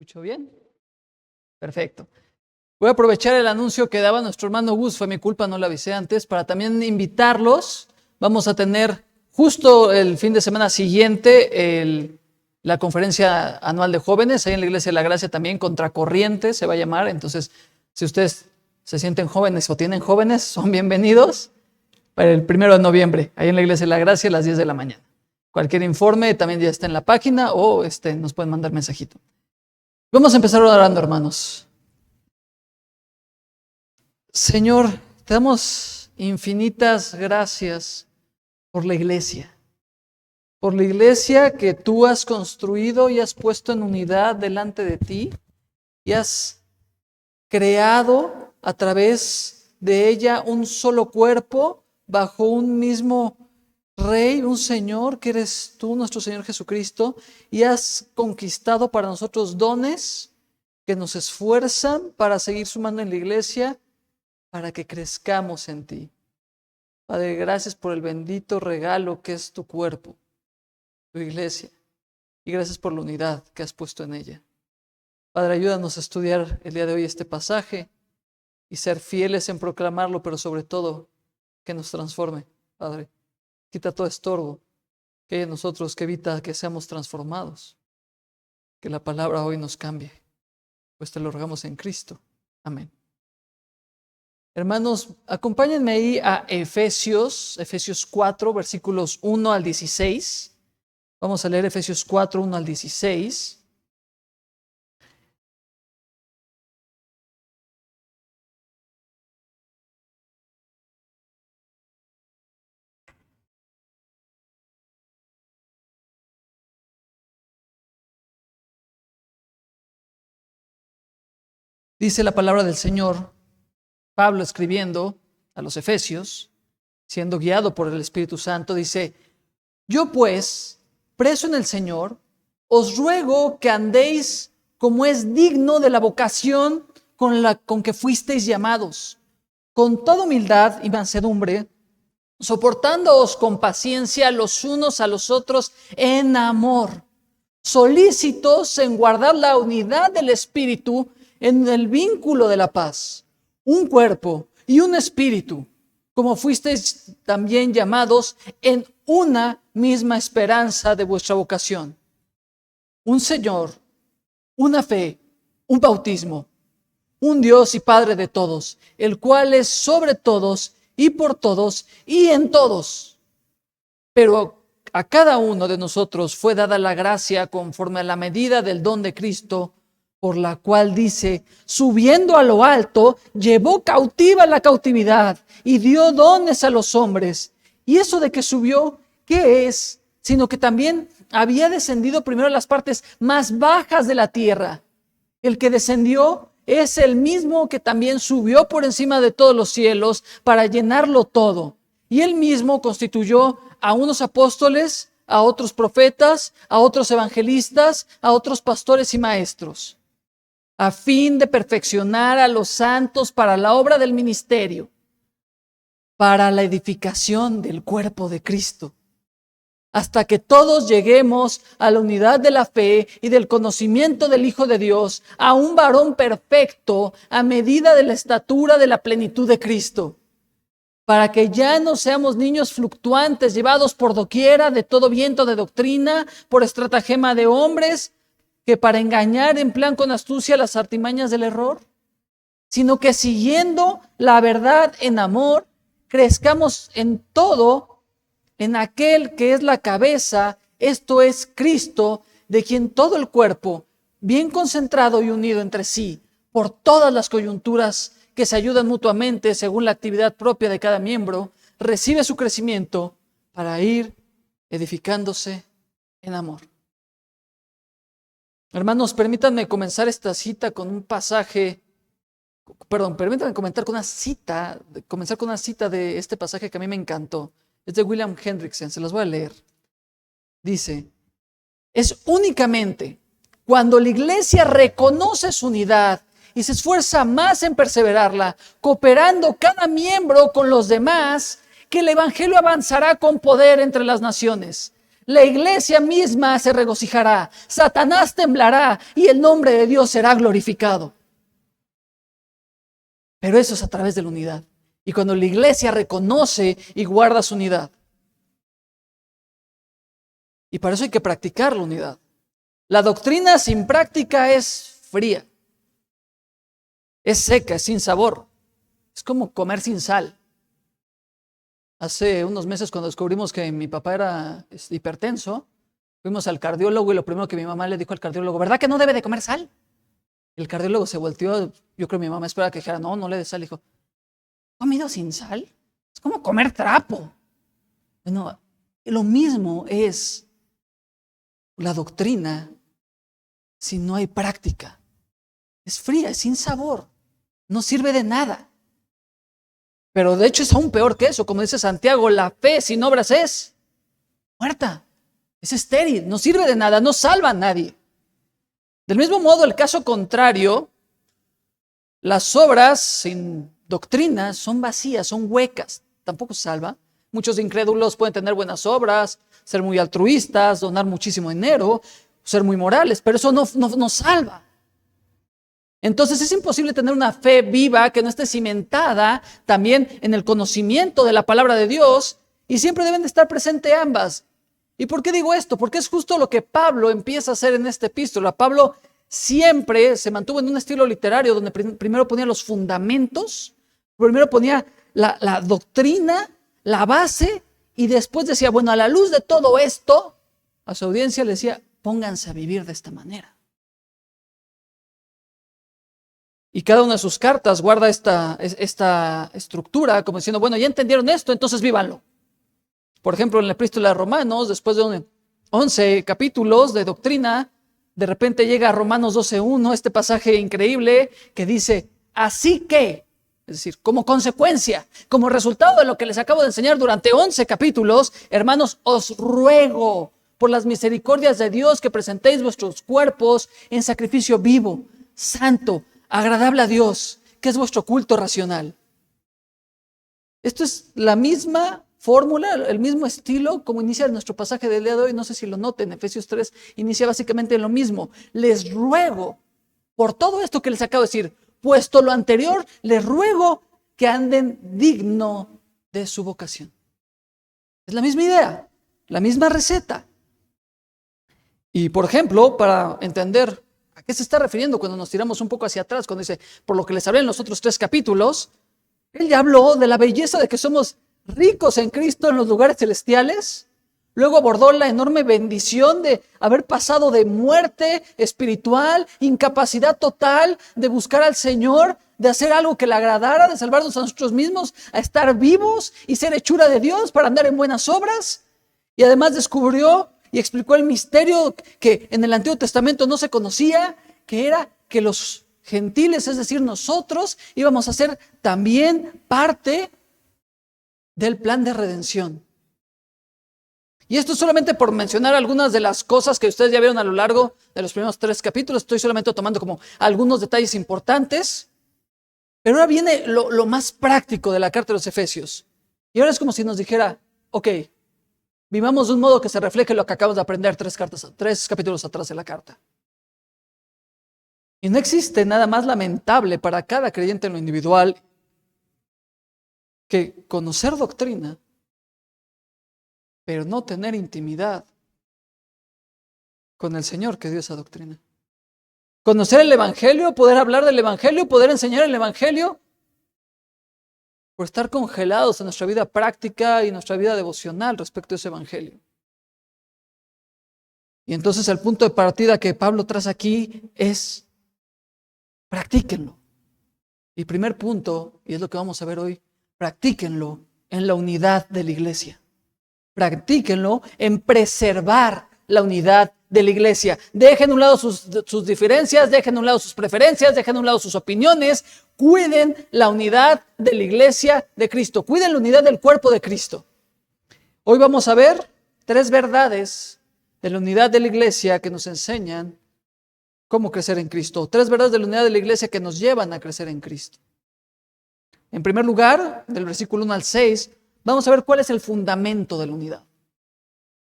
escucho bien? Perfecto. Voy a aprovechar el anuncio que daba nuestro hermano Gus, fue mi culpa, no lo avisé antes, para también invitarlos. Vamos a tener justo el fin de semana siguiente la conferencia anual de jóvenes, ahí en la Iglesia de la Gracia también, Contracorriente se va a llamar. Entonces, si ustedes se sienten jóvenes o tienen jóvenes, son bienvenidos para el 1 de noviembre, ahí en la Iglesia de la Gracia a las 10 de la mañana. Cualquier informe también ya está en la página o nos pueden mandar mensajito. Vamos a empezar orando, hermanos. Señor, te damos infinitas gracias por la iglesia que tú has construido y has puesto en unidad delante de ti y has creado a través de ella un solo cuerpo bajo un mismo Rey, un Señor que eres tú, nuestro Señor Jesucristo, y has conquistado para nosotros dones que nos esfuerzan para seguir sumando en la iglesia, para que crezcamos en ti. Padre, gracias por el bendito regalo que es tu cuerpo, tu iglesia, y gracias por la unidad que has puesto en ella. Padre, ayúdanos a estudiar el día de hoy este pasaje y ser fieles en proclamarlo, pero sobre todo que nos transforme, Padre. Quita todo estorbo que hay en nosotros que evita que seamos transformados. Que la palabra hoy nos cambie, pues te lo rogamos en Cristo. Amén. Hermanos, acompáñenme ahí a Efesios 4, versículos 1 al 16. Vamos a leer Efesios 4, 1 al 16. Dice la palabra del Señor, Pablo escribiendo a los Efesios, siendo guiado por el Espíritu Santo, dice: yo pues, preso en el Señor, os ruego que andéis como es digno de la vocación con que fuisteis llamados, con toda humildad y mansedumbre, soportándoos con paciencia los unos a los otros en amor, solícitos en guardar la unidad del Espíritu en el vínculo de la paz, un cuerpo y un espíritu, como fuisteis también llamados en una misma esperanza de vuestra vocación. Un Señor, una fe, un bautismo, un Dios y Padre de todos, el cual es sobre todos y por todos y en todos. Pero a cada uno de nosotros fue dada la gracia conforme a la medida del don de Cristo, por la cual dice: subiendo a lo alto, llevó cautiva la cautividad y dio dones a los hombres. Y eso de que subió, ¿qué es? Sino que también había descendido primero a las partes más bajas de la tierra. El que descendió es el mismo que también subió por encima de todos los cielos para llenarlo todo. Y él mismo constituyó a unos apóstoles, a otros profetas, a otros evangelistas, a otros pastores y maestros, a fin de perfeccionar a los santos para la obra del ministerio, para la edificación del cuerpo de Cristo, hasta que todos lleguemos a la unidad de la fe y del conocimiento del Hijo de Dios, a un varón perfecto, a medida de la estatura de la plenitud de Cristo, para que ya no seamos niños fluctuantes, llevados por doquiera de todo viento de doctrina, por estratagema de hombres, que para engañar emplean con astucia las artimañas del error, sino que siguiendo la verdad en amor, crezcamos en todo en aquel que es la cabeza, esto es Cristo, de quien todo el cuerpo, bien concentrado y unido entre sí, por todas las coyunturas que se ayudan mutuamente según la actividad propia de cada miembro, recibe su crecimiento para ir edificándose en amor. Hermanos, permítanme comenzar esta cita con un pasaje, permítanme comenzar con una cita de este pasaje que a mí me encantó. Es de William Hendrickson, se los voy a leer. Dice: es únicamente cuando la iglesia reconoce su unidad y se esfuerza más en perseverarla, cooperando cada miembro con los demás, que el evangelio avanzará con poder entre las naciones. La iglesia misma se regocijará, Satanás temblará y el nombre de Dios será glorificado. Pero eso es a través de la unidad. Y cuando la iglesia reconoce y guarda su unidad. Y para eso hay que practicar la unidad. La doctrina sin práctica es fría, es seca, es sin sabor. Es como comer sin sal. Hace unos meses, cuando descubrimos que mi papá era hipertenso, fuimos al cardiólogo y lo primero que mi mamá le dijo al cardiólogo: ¿verdad que no debe de comer sal? El cardiólogo se volteó. Yo creo que mi mamá esperaba que dijera: no, no le des sal. Dijo: ¿comido sin sal? Es como comer trapo. Bueno, lo mismo es la doctrina si no hay práctica. Es fría, es sin sabor, no sirve de nada. Pero de hecho es aún peor que eso. Como dice Santiago, la fe sin obras es muerta, es estéril, no sirve de nada, no salva a nadie. Del mismo modo, el caso contrario, las obras sin doctrina son vacías, son huecas, tampoco salva. Muchos incrédulos pueden tener buenas obras, ser muy altruistas, donar muchísimo dinero, ser muy morales, pero eso no salva. Entonces es imposible tener una fe viva que no esté cimentada también en el conocimiento de la palabra de Dios, y siempre deben de estar presentes ambas. ¿Y por qué digo esto? Porque es justo lo que Pablo empieza a hacer en esta epístola. Pablo siempre se mantuvo en un estilo literario donde primero ponía los fundamentos, primero ponía la doctrina, la base, y después decía: bueno, a la luz de todo esto, a su audiencia le decía: pónganse a vivir de esta manera. Y cada una de sus cartas guarda esta estructura, como diciendo: bueno, ya entendieron esto, entonces vívanlo. Por ejemplo, en la epístola de Romanos, después de 11 capítulos de doctrina, de repente llega a Romanos 12:1, este pasaje increíble que dice: así que, es decir, como consecuencia, como resultado de lo que les acabo de enseñar durante 11 capítulos, hermanos, os ruego por las misericordias de Dios que presentéis vuestros cuerpos en sacrificio vivo, santo, agradable a Dios, que es vuestro culto racional. Esto es la misma fórmula, el mismo estilo como inicia nuestro pasaje del día de hoy. No sé si lo noten, Efesios 3 inicia básicamente en lo mismo. Les ruego, por todo esto que les acabo de decir, puesto lo anterior, les ruego que anden digno de su vocación. Es la misma idea, la misma receta. Y por ejemplo, para entender ¿a qué se está refiriendo cuando nos tiramos un poco hacia atrás? Cuando dice, por lo que les hablé en los otros 3 capítulos, él ya habló de la belleza de que somos ricos en Cristo en los lugares celestiales. Luego abordó la enorme bendición de haber pasado de muerte espiritual, incapacidad total de buscar al Señor, de hacer algo que le agradara, de salvarnos a nosotros mismos, a estar vivos y ser hechura de Dios para andar en buenas obras. Y además descubrió y explicó el misterio que en el Antiguo Testamento no se conocía, que era que los gentiles, es decir, nosotros, íbamos a ser también parte del plan de redención. Y esto solamente por mencionar algunas de las cosas que ustedes ya vieron a lo largo de los primeros 3 capítulos. Estoy solamente tomando como algunos detalles importantes. Pero ahora viene lo más práctico de la carta de los Efesios. Y ahora es como si nos dijera: ok, vivamos de un modo que se refleje lo que acabamos de aprender 3 capítulos atrás de la carta. Y no existe nada más lamentable para cada creyente en lo individual que conocer doctrina, pero no tener intimidad con el Señor que dio esa doctrina. Conocer el Evangelio, poder hablar del Evangelio, poder enseñar el Evangelio, por estar congelados en nuestra vida práctica y nuestra vida devocional respecto a ese Evangelio. Y entonces el punto de partida que Pablo traza aquí es: practíquenlo. Y primer punto, y es lo que vamos a ver hoy, practíquenlo en la unidad de la iglesia. Practíquenlo en preservar la unidad de la iglesia. Dejen a un lado sus diferencias, dejen a un lado sus preferencias, dejen a un lado sus opiniones. Cuiden la unidad de la iglesia de Cristo. Cuiden la unidad del cuerpo de Cristo. Hoy vamos a ver 3 verdades de la unidad de la iglesia que nos enseñan cómo crecer en Cristo. 3 verdades de la unidad de la iglesia que nos llevan a crecer en Cristo. En primer lugar, del versículo 1 al 6, vamos a ver cuál es el fundamento de la unidad.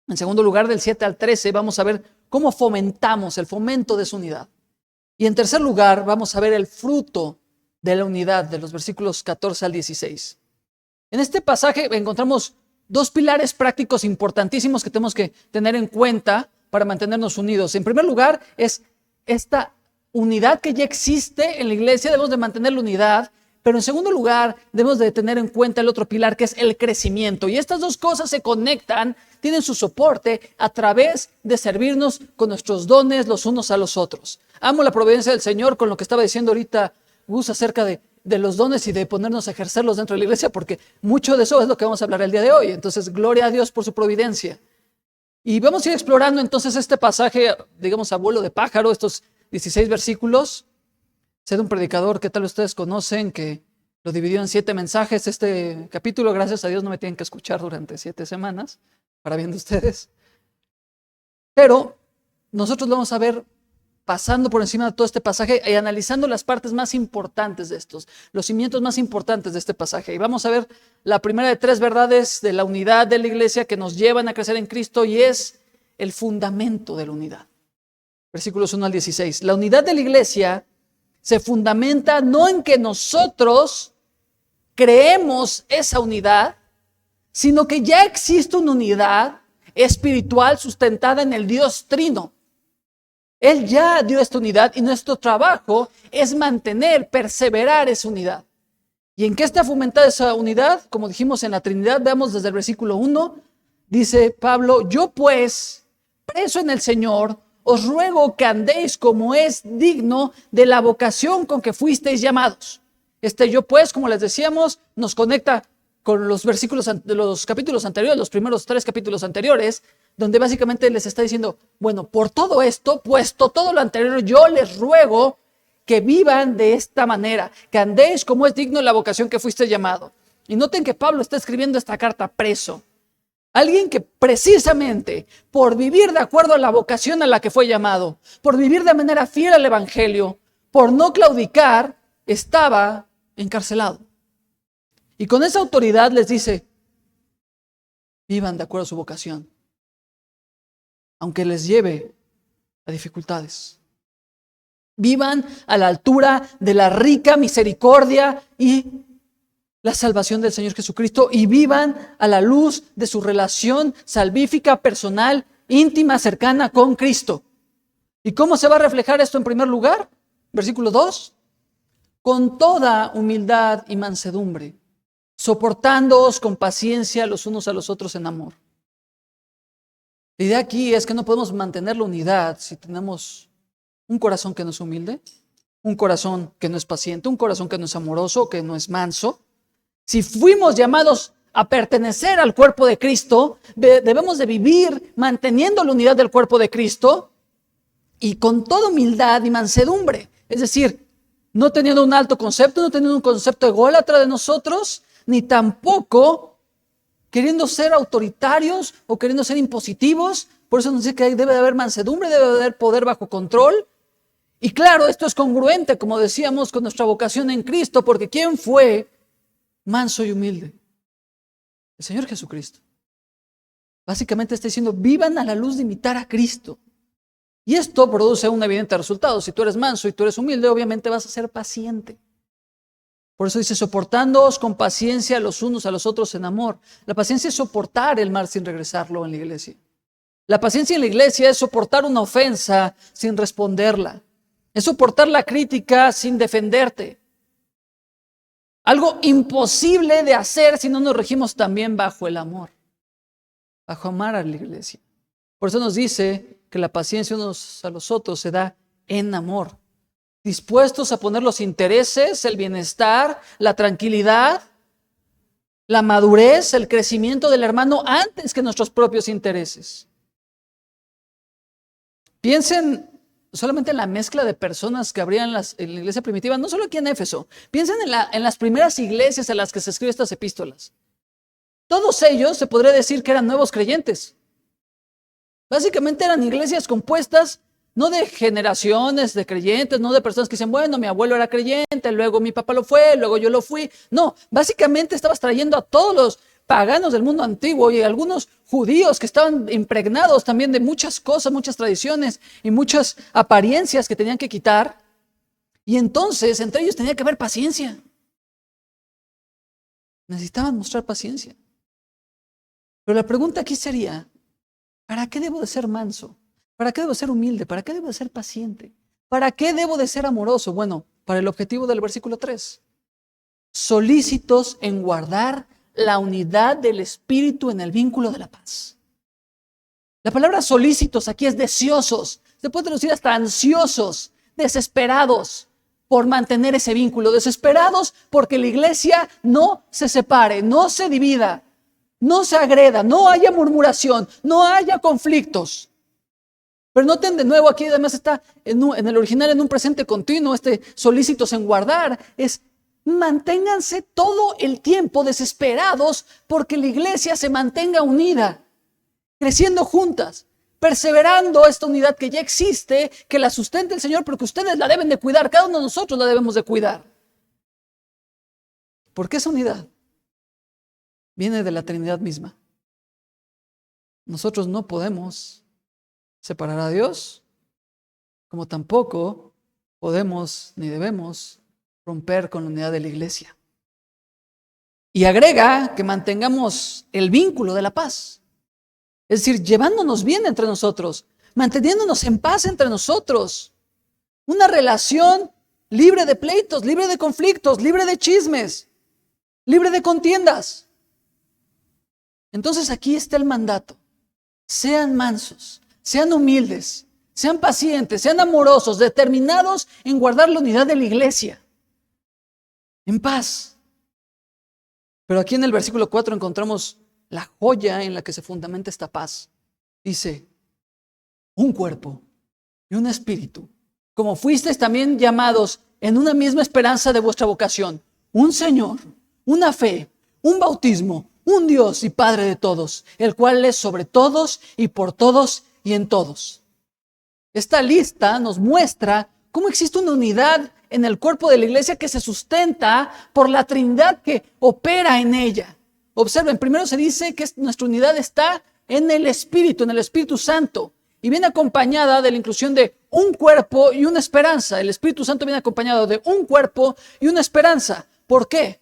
En segundo lugar, del 7 al 13, vamos a ver cómo fomentamos el fomento de esa unidad. Y en tercer lugar, vamos a ver el fruto de la unidad de los versículos 14 al 16. En este pasaje encontramos dos pilares prácticos importantísimos que tenemos que tener en cuenta para mantenernos unidos. En primer lugar, es esta unidad que ya existe en la iglesia, debemos de mantener la unidad, pero en segundo lugar, debemos de tener en cuenta el otro pilar, que es el crecimiento. Y estas dos cosas se conectan, tienen su soporte a través de servirnos con nuestros dones los unos a los otros. Amo la providencia del Señor con lo que estaba diciendo ahorita Gus acerca de los dones y de ponernos a ejercerlos dentro de la iglesia, porque mucho de eso es lo que vamos a hablar el día de hoy. Entonces, gloria a Dios por su providencia. Y vamos a ir explorando entonces este pasaje, digamos, a vuelo de pájaro, estos 16 versículos. Sé de un predicador que tal vez ustedes conocen, que lo dividió en 7 mensajes. Este capítulo, gracias a Dios, no me tienen que escuchar durante 7 semanas, para bien de ustedes. Pero nosotros lo vamos a ver pasando por encima de todo este pasaje y analizando las partes más importantes de estos, los cimientos más importantes de este pasaje. Y vamos a ver la primera de 3 verdades de la unidad de la iglesia que nos llevan a crecer en Cristo, y es el fundamento de la unidad. Versículos 1 al 16. La unidad de la iglesia se fundamenta no en que nosotros creemos esa unidad, sino que ya existe una unidad espiritual sustentada en el Dios Trino. Él ya dio esta unidad y nuestro trabajo es mantener, perseverar esa unidad. ¿Y en qué está fomentada esa unidad? Como dijimos en la Trinidad, veamos desde el versículo 1, dice Pablo: yo pues, preso en el Señor, os ruego que andéis como es digno de la vocación con que fuisteis llamados. Yo pues, como les decíamos, nos conecta con los versículos de los capítulos anteriores, los primeros 3 capítulos anteriores, donde básicamente les está diciendo, bueno, por todo esto, puesto todo lo anterior, yo les ruego que vivan de esta manera, que andéis como es digno de la vocación que fuiste llamado. Y noten que Pablo está escribiendo esta carta preso. Alguien que precisamente por vivir de acuerdo a la vocación a la que fue llamado, por vivir de manera fiel al evangelio, por no claudicar, estaba encarcelado. Y con esa autoridad les dice, vivan de acuerdo a su vocación, aunque les lleve a dificultades. Vivan a la altura de la rica misericordia y la salvación del Señor Jesucristo, y vivan a la luz de su relación salvífica, personal, íntima, cercana con Cristo. ¿Y cómo se va a reflejar esto en primer lugar? Versículo 2. Con toda humildad y mansedumbre, soportándoos con paciencia los unos a los otros en amor. La idea aquí es que no podemos mantener la unidad si tenemos un corazón que no es humilde, un corazón que no es paciente, un corazón que no es amoroso, que no es manso. Si fuimos llamados a pertenecer al cuerpo de Cristo, debemos de vivir manteniendo la unidad del cuerpo de Cristo y con toda humildad y mansedumbre. Es decir, no teniendo un alto concepto, no teniendo un concepto ególatra de nosotros, ni tampoco queriendo ser autoritarios o queriendo ser impositivos. Por eso nos dice que debe de haber mansedumbre, debe de haber poder bajo control. Y claro, esto es congruente, como decíamos, con nuestra vocación en Cristo, porque ¿quién fue manso y humilde? El Señor Jesucristo. Básicamente está diciendo, vivan a la luz de imitar a Cristo. Y esto produce un evidente resultado. Si tú eres manso y tú eres humilde, obviamente vas a ser paciente. Por eso dice, soportándoos con paciencia los unos a los otros en amor. La paciencia es soportar el mal sin regresarlo en la iglesia. La paciencia en la iglesia es soportar una ofensa sin responderla. Es soportar la crítica sin defenderte. Algo imposible de hacer si no nos regimos también bajo el amor. Bajo amar a la iglesia. Por eso nos dice que la paciencia unos a los otros se da en amor. Dispuestos a poner los intereses, el bienestar, la tranquilidad, la madurez, el crecimiento del hermano antes que nuestros propios intereses. Piensen solamente en la mezcla de personas que habría en la iglesia primitiva, no solo aquí en Éfeso. Piensen en las primeras iglesias a las que se escriben estas epístolas. Todos ellos se podría decir que eran nuevos creyentes. Básicamente eran iglesias compuestas no de generaciones de creyentes, no de personas que dicen, bueno, mi abuelo era creyente, luego mi papá lo fue, luego yo lo fui. No, básicamente estabas trayendo a todos los paganos del mundo antiguo y algunos judíos que estaban impregnados también de muchas cosas, muchas tradiciones y muchas apariencias que tenían que quitar. Y entonces entre ellos tenía que haber paciencia. Necesitaban mostrar paciencia. Pero la pregunta aquí sería, ¿para qué debo de ser manso? ¿Para qué debo de ser humilde? ¿Para qué debo de ser paciente? ¿Para qué debo de ser amoroso? Bueno, para el objetivo del versículo 3. Solícitos en guardar la unidad del Espíritu en el vínculo de la paz. La palabra solícitos aquí es deseosos. Se puede traducir hasta ansiosos, desesperados por mantener ese vínculo, desesperados porque la iglesia no se separe, no se divida, no se agreda, no haya murmuración, no haya conflictos. Pero noten de nuevo, aquí además está en el original en un presente continuo, solícitos en guardar, es manténganse todo el tiempo desesperados porque la iglesia se mantenga unida, creciendo juntas, perseverando esta unidad que ya existe, que la sustente el Señor, pero que ustedes la deben de cuidar, cada uno de nosotros la debemos de cuidar. Porque esa unidad viene de la Trinidad misma. Nosotros no podemos separar a Dios, como tampoco podemos ni debemos romper con la unidad de la iglesia. Y agrega que mantengamos el vínculo de la paz. Es decir, llevándonos bien entre nosotros, manteniéndonos en paz entre nosotros. Una relación libre de pleitos, libre de conflictos, libre de chismes, libre de contiendas. Entonces aquí está el mandato. Sean mansos, sean humildes, sean pacientes, sean amorosos, determinados en guardar la unidad de la iglesia. En paz. Pero aquí en el versículo 4 encontramos la joya en la que se fundamenta esta paz. Dice, un cuerpo y un espíritu, como fuisteis también llamados en una misma esperanza de vuestra vocación, un Señor, una fe, un bautismo, un Dios y Padre de todos, el cual es sobre todos y por todos y en todos. Esta lista nos muestra cómo existe una unidad en el cuerpo de la iglesia que se sustenta por la Trinidad que opera en ella. Observen, primero se dice que nuestra unidad está en el Espíritu Santo, y viene acompañada de la inclusión de un cuerpo y una esperanza. El Espíritu Santo viene acompañado de un cuerpo y una esperanza. ¿Por qué?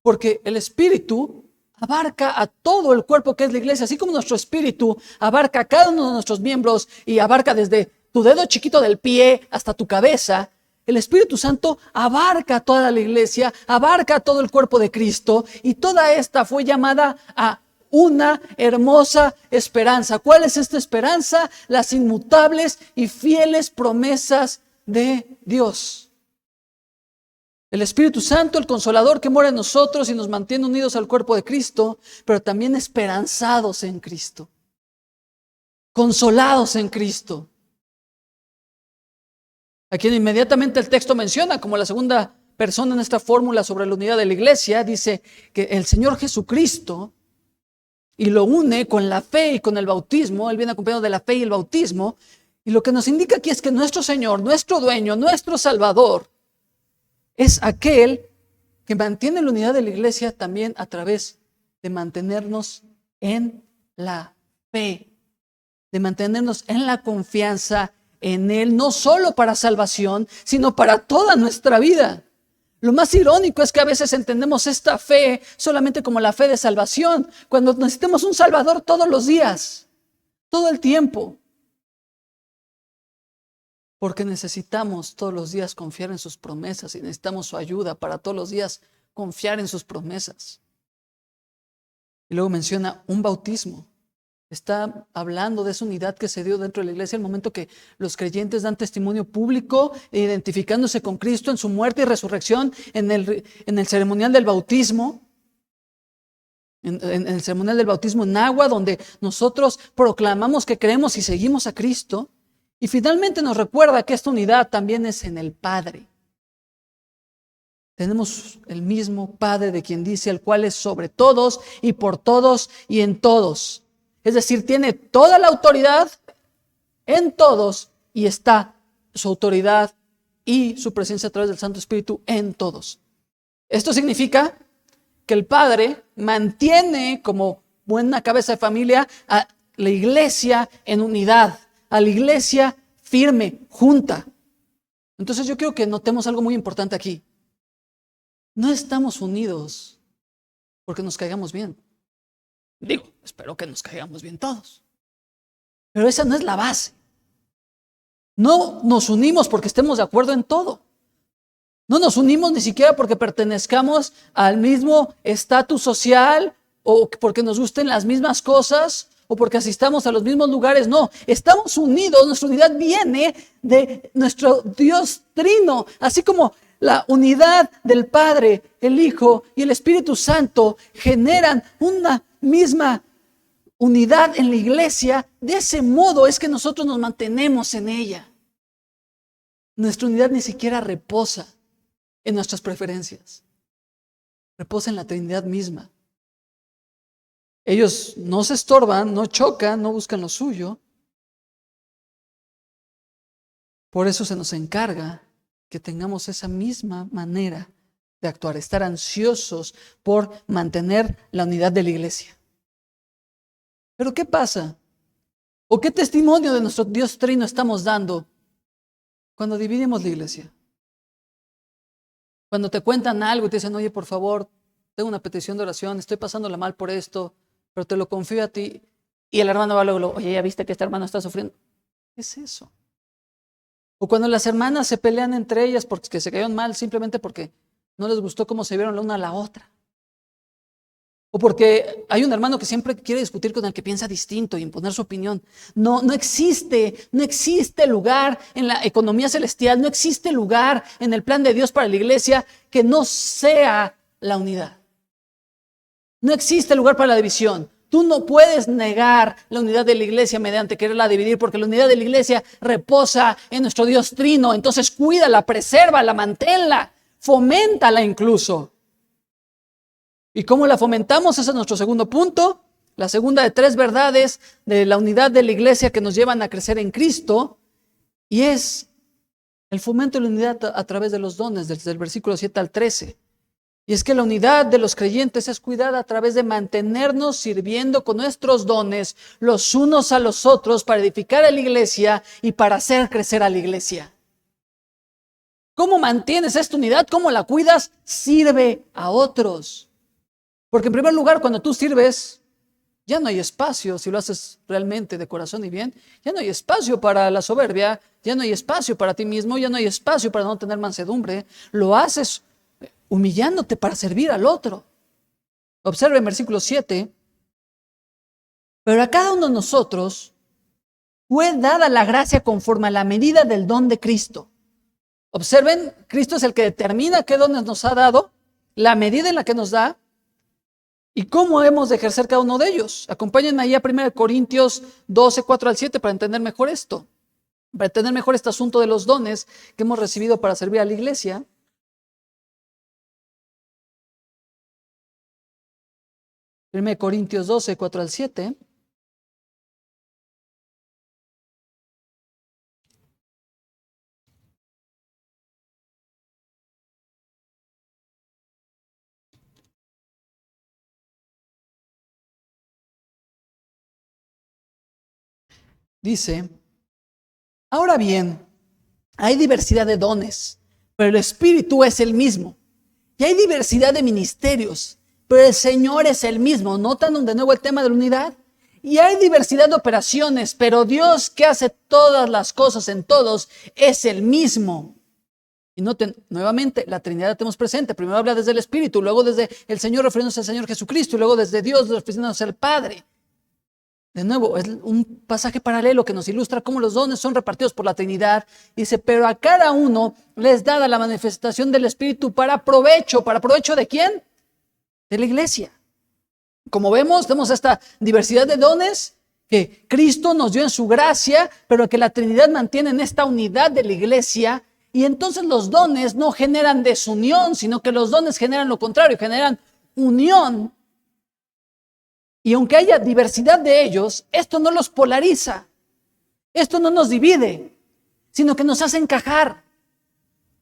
Porque el Espíritu abarca a todo el cuerpo que es la iglesia, así como nuestro espíritu abarca a cada uno de nuestros miembros y abarca desde tu dedo chiquito del pie hasta tu cabeza. El Espíritu Santo abarca a toda la iglesia, abarca a todo el cuerpo de Cristo, y toda esta fue llamada a una hermosa esperanza. ¿Cuál es esta esperanza? Las inmutables y fieles promesas de Dios. El Espíritu Santo, el Consolador que mora en nosotros y nos mantiene unidos al cuerpo de Cristo, pero también esperanzados en Cristo, consolados en Cristo. A quien inmediatamente el texto menciona como la segunda persona en esta fórmula sobre la unidad de la iglesia, dice que el Señor Jesucristo, y lo une con la fe y con el bautismo. Él viene acompañado de la fe y el bautismo, y lo que nos indica aquí es que nuestro Señor, nuestro dueño, nuestro Salvador, es aquel que mantiene la unidad de la iglesia también a través de mantenernos en la fe, de mantenernos en la confianza en Él, no solo para salvación, sino para toda nuestra vida. Lo más irónico es que a veces entendemos esta fe solamente como la fe de salvación, cuando necesitamos un Salvador todos los días, todo el tiempo. Porque necesitamos todos los días confiar en sus promesas y necesitamos su ayuda para todos los días confiar en sus promesas. Y luego menciona un bautismo. Está hablando de esa unidad que se dio dentro de la iglesia, el momento que los creyentes dan testimonio público, identificándose con Cristo en su muerte y resurrección, en el ceremonial del bautismo, en el ceremonial del bautismo en agua, donde nosotros proclamamos que creemos y seguimos a Cristo. Y finalmente nos recuerda que esta unidad también es en el Padre. Tenemos el mismo Padre de quien dice, el cual es sobre todos y por todos y en todos. Es decir, tiene toda la autoridad en todos y está su autoridad y su presencia a través del Santo Espíritu en todos. Esto significa que el Padre mantiene como buena cabeza de familia a la iglesia en unidad, a la iglesia firme, junta. Entonces yo quiero que notemos algo muy importante aquí. No estamos unidos porque nos caigamos bien. Digo, espero que nos caigamos bien todos. Pero esa no es la base. No nos unimos porque estemos de acuerdo en todo. No nos unimos ni siquiera porque pertenezcamos al mismo estatus social o porque nos gusten las mismas cosas o porque asistamos a los mismos lugares. No, estamos unidos, nuestra unidad viene de nuestro Dios Trino, así como la unidad del Padre, el Hijo y el Espíritu Santo generan una misma unidad en la iglesia. De ese modo es que nosotros nos mantenemos en ella. Nuestra unidad ni siquiera reposa en nuestras preferencias. Reposa en la Trinidad misma. Ellos no se estorban, no chocan, no buscan lo suyo. Por eso se nos encarga que tengamos esa misma manera de actuar, estar ansiosos por mantener la unidad de la iglesia. Pero ¿qué pasa? ¿O qué testimonio de nuestro Dios Trino estamos dando cuando dividimos la iglesia? Cuando te cuentan algo y te dicen, oye, por favor, tengo una petición de oración, estoy pasándola mal por esto, pero te lo confío a ti. Y el hermano va luego, oye, ¿ya viste que este hermano está sufriendo? ¿Qué es eso? O cuando las hermanas se pelean entre ellas porque se cayeron mal simplemente porque no les gustó cómo se vieron la una a la otra. O porque hay un hermano que siempre quiere discutir con el que piensa distinto y imponer su opinión. No existe lugar en la economía celestial, no existe lugar en el plan de Dios para la iglesia que no sea la unidad. No existe lugar para la división. Tú no puedes negar la unidad de la iglesia mediante quererla dividir, porque la unidad de la iglesia reposa en nuestro Dios Trino. Entonces cuídala, presérvala, manténla, foméntala incluso. ¿Y cómo la fomentamos? Ese es nuestro segundo punto. La segunda de 3 verdades de la unidad de la iglesia que nos llevan a crecer en Cristo. Y es el fomento de la unidad a través de los dones, desde el versículo 7 al 13. Y es que la unidad de los creyentes es cuidada a través de mantenernos sirviendo con nuestros dones los unos a los otros para edificar a la iglesia y para hacer crecer a la iglesia. ¿Cómo mantienes esta unidad? ¿Cómo la cuidas? Sirve a otros. Porque en primer lugar, cuando tú sirves, ya no hay espacio, si lo haces realmente de corazón y bien, ya no hay espacio para la soberbia, ya no hay espacio para ti mismo, ya no hay espacio para no tener mansedumbre. Lo haces humillándote para servir al otro. Observe en versículo 7. Pero a cada uno de nosotros fue dada la gracia conforme a la medida del don de Cristo. Observen, Cristo es el que determina qué dones nos ha dado, la medida en la que nos da, ¿y cómo hemos de ejercer cada uno de ellos? Acompáñenme ahí a 1 Corintios 12, 4 al 7 para entender mejor esto. Para entender mejor este asunto de los dones que hemos recibido para servir a la iglesia. 1 Corintios 12, 4 al 7. Dice, ahora bien, hay diversidad de dones, pero el Espíritu es el mismo. Y hay diversidad de ministerios, pero el Señor es el mismo. ¿Notan de nuevo el tema de la unidad? Y hay diversidad de operaciones, pero Dios que hace todas las cosas en todos es el mismo. Y noten, nuevamente, la Trinidad la tenemos presente. Primero habla desde el Espíritu, luego desde el Señor refiriéndose al Señor Jesucristo, y luego desde Dios refiriéndose al Padre. De nuevo, es un pasaje paralelo que nos ilustra cómo los dones son repartidos por la Trinidad. Dice, pero a cada uno les dada la manifestación del Espíritu para provecho. ¿Para provecho de quién? De la iglesia. Como vemos, tenemos esta diversidad de dones que Cristo nos dio en su gracia, pero que la Trinidad mantiene en esta unidad de la iglesia. Y entonces los dones no generan desunión, sino que los dones generan lo contrario, generan unión. Y aunque haya diversidad de ellos, esto no los polariza, esto no nos divide, sino que nos hace encajar,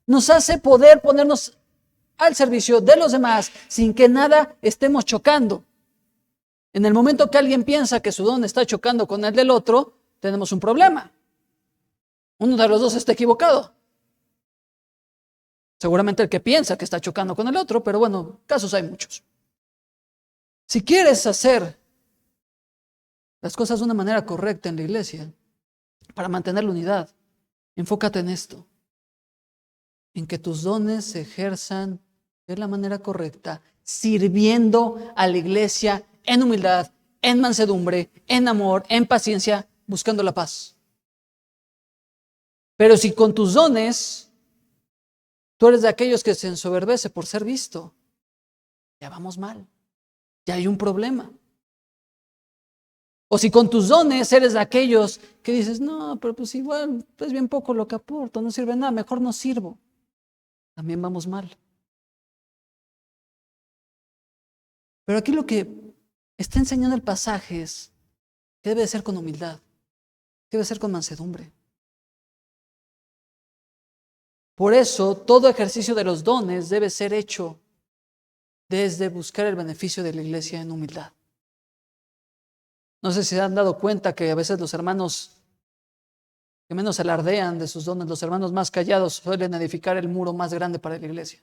nos hace poder ponernos al servicio de los demás, sin que nada estemos chocando. En el momento que alguien piensa que su don está chocando con el del otro, tenemos un problema. Uno de los dos está equivocado. Seguramente el que piensa que está chocando con el otro, pero bueno, casos hay muchos. Si quieres hacer las cosas de una manera correcta en la iglesia, para mantener la unidad, enfócate en esto, en que tus dones se ejerzan de la manera correcta, sirviendo a la iglesia en humildad, en mansedumbre, en amor, en paciencia, buscando la paz. Pero si con tus dones tú eres de aquellos que se ensoberbece por ser visto, ya vamos mal, ya hay un problema. O si con tus dones eres de aquellos que dices, no, pero pues igual es bien poco lo que aporto, no sirve nada, mejor no sirvo, también vamos mal. Pero aquí lo que está enseñando el pasaje es que debe de ser con humildad, debe ser con mansedumbre. Por eso, todo ejercicio de los dones debe ser hecho desde buscar el beneficio de la iglesia en humildad. No sé si se han dado cuenta que a veces los hermanos que menos alardean de sus dones, los hermanos más callados, suelen edificar el muro más grande para la iglesia.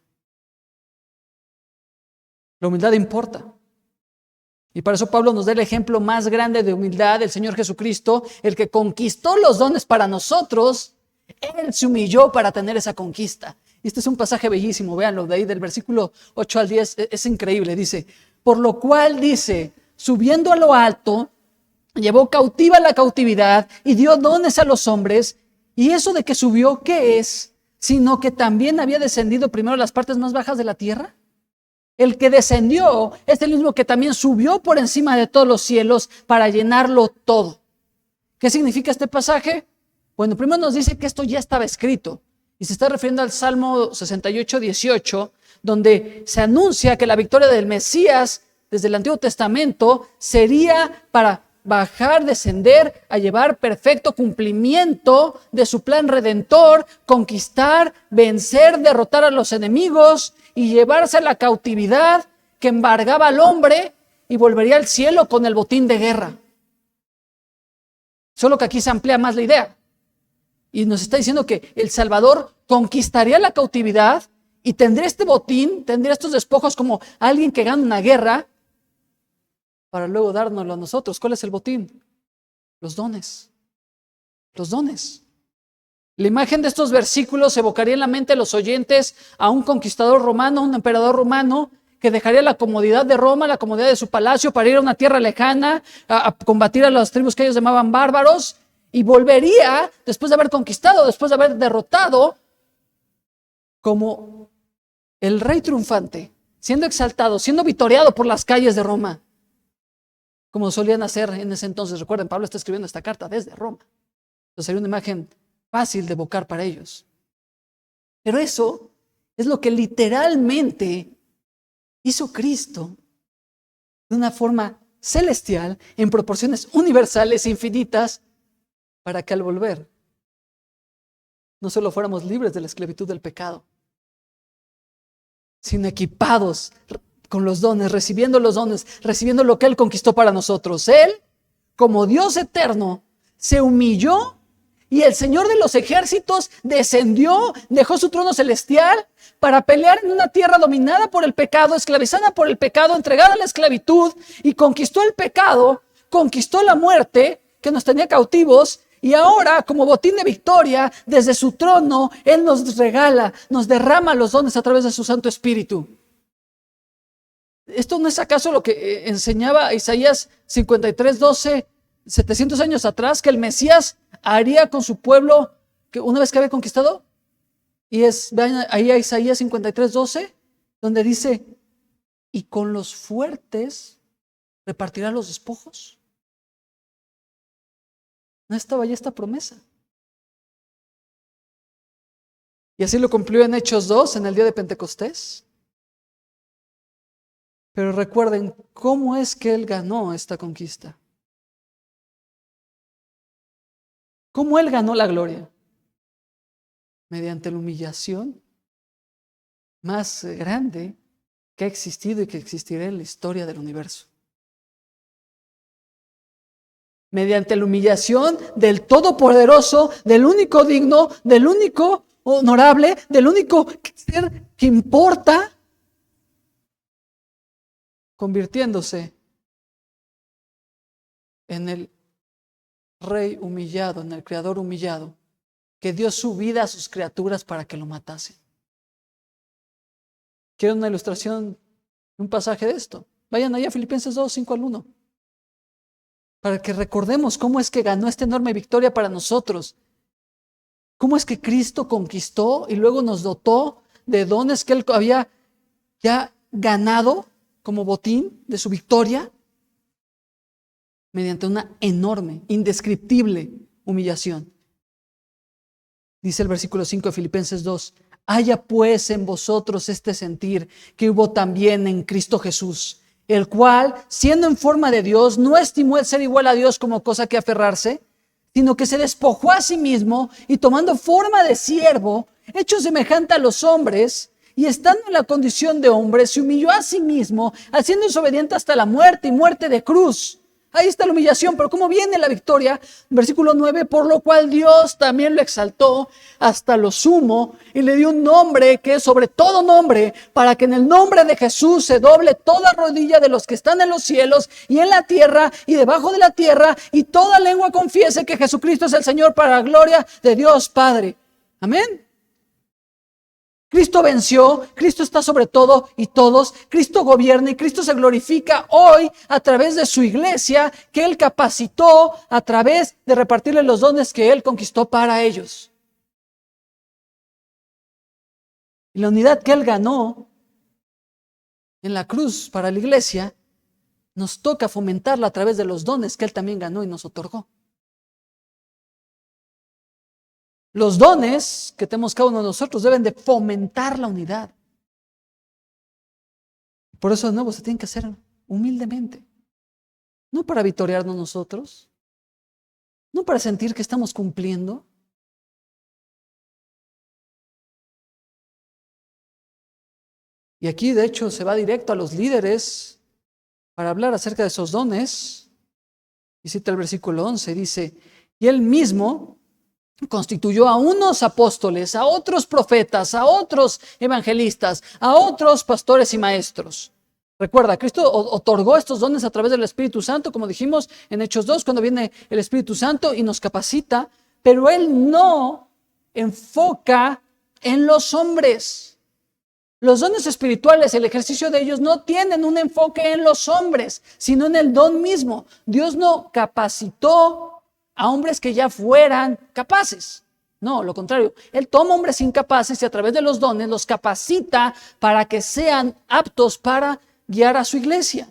La humildad importa. Y para eso Pablo nos da el ejemplo más grande de humildad, el Señor Jesucristo, el que conquistó los dones para nosotros. Él se humilló para tener esa conquista. Y este es un pasaje bellísimo, véanlo, de ahí del versículo 8 al 10, es increíble. Dice, por lo cual dice, subiendo a lo alto, llevó cautiva la cautividad y dio dones a los hombres. Y eso de que subió, ¿qué es? Sino que también había descendido primero a las partes más bajas de la tierra. El que descendió es el mismo que también subió por encima de todos los cielos para llenarlo todo. ¿Qué significa este pasaje? Bueno, primero nos dice que esto ya estaba escrito y se está refiriendo al Salmo 68, 18, donde se anuncia que la victoria del Mesías desde el Antiguo Testamento sería para bajar, descender, a llevar perfecto cumplimiento de su plan redentor, conquistar, vencer, derrotar a los enemigos y llevarse a la cautividad que embargaba al hombre y volvería al cielo con el botín de guerra. Solo que aquí se amplía más la idea. Y nos está diciendo que el Salvador conquistaría la cautividad y tendría este botín, tendría estos despojos como alguien que gana una guerra para luego dárnoslo a nosotros. ¿Cuál es el botín? Los dones. Los dones. La imagen de estos versículos evocaría en la mente de los oyentes a un conquistador romano, un emperador romano, que dejaría la comodidad de Roma, la comodidad de su palacio para ir a una tierra lejana, a combatir a las tribus que ellos llamaban bárbaros, y volvería, después de haber conquistado, después de haber derrotado, como el rey triunfante, siendo exaltado, siendo vitoreado por las calles de Roma, como solían hacer en ese entonces. Recuerden, Pablo está escribiendo esta carta desde Roma. Entonces sería una imagen fácil de evocar para ellos. Pero eso es lo que literalmente hizo Cristo de una forma celestial, en proporciones universales, infinitas, para que al volver no solo fuéramos libres de la esclavitud del pecado, sino equipados con los dones, recibiendo lo que Él conquistó para nosotros. Él, como Dios eterno, se humilló y el Señor de los ejércitos descendió, dejó su trono celestial para pelear en una tierra dominada por el pecado, esclavizada por el pecado, entregada a la esclavitud, y conquistó el pecado, conquistó la muerte que nos tenía cautivos. Y ahora, como botín de victoria, desde su trono, Él nos regala, nos derrama los dones a través de su Santo Espíritu. ¿Esto no es acaso lo que enseñaba Isaías 53:12, 700 años atrás, que el Mesías haría con su pueblo que una vez que había conquistado? Y vean ahí a Isaías 53:12, donde dice, y con los fuertes repartirá los despojos. ¿No estaba ya esta promesa? Y así lo cumplió en Hechos 2, en el día de Pentecostés. Pero recuerden, ¿cómo es que Él ganó esta conquista? ¿Cómo Él ganó la gloria? Mediante la humillación más grande que ha existido y que existirá en la historia del universo. Mediante la humillación del Todopoderoso, del único digno, del único honorable, del único ser que importa, convirtiéndose en el Rey humillado, en el Creador humillado, que dio su vida a sus criaturas para que lo matasen. ¿Quieren una ilustración, un pasaje de esto? Vayan allá a Filipenses 2, 5 al 1. Para que recordemos cómo es que ganó esta enorme victoria para nosotros. Cómo es que Cristo conquistó y luego nos dotó de dones que Él había ya ganado como botín de su victoria, mediante una enorme, indescriptible humillación. Dice el versículo 5 de Filipenses 2, haya pues en vosotros este sentir que hubo también en Cristo Jesús, el cual, siendo en forma de Dios, no estimó el ser igual a Dios como cosa que aferrarse, sino que se despojó a sí mismo y tomando forma de siervo, hecho semejante a los hombres, y estando en la condición de hombre, se humilló a sí mismo, haciéndose obediente hasta la muerte y muerte de cruz. Ahí está la humillación, pero ¿cómo viene la victoria? Versículo 9, por lo cual Dios también lo exaltó hasta lo sumo y le dio un nombre que es sobre todo nombre, para que en el nombre de Jesús se doble toda rodilla de los que están en los cielos y en la tierra y debajo de la tierra, y toda lengua confiese que Jesucristo es el Señor, para la gloria de Dios Padre. Amén. Cristo venció, Cristo está sobre todo y todos, Cristo gobierna y Cristo se glorifica hoy a través de su iglesia que Él capacitó a través de repartirle los dones que Él conquistó para ellos. Y la unidad que Él ganó en la cruz para la iglesia, nos toca fomentarla a través de los dones que Él también ganó y nos otorgó. Los dones que tenemos cada uno de nosotros deben de fomentar la unidad. Por eso de nuevo se tienen que hacer humildemente. No para vitorearnos nosotros, no para sentir que estamos cumpliendo. Y aquí de hecho se va directo a los líderes para hablar acerca de esos dones. Y cita el versículo 11, dice, y Él mismo constituyó a unos apóstoles, a otros profetas, a otros evangelistas, a otros pastores y maestros. Recuerda, Cristo otorgó estos dones a través del Espíritu Santo, como dijimos en Hechos 2, cuando viene el Espíritu Santo y nos capacita, pero Él no enfoca en los hombres. Los dones espirituales, el ejercicio de ellos no tienen un enfoque en los hombres, sino en el don mismo. Dios no capacitó a hombres que ya fueran capaces. No, lo contrario. Él toma hombres incapaces y a través de los dones los capacita para que sean aptos para guiar a su iglesia.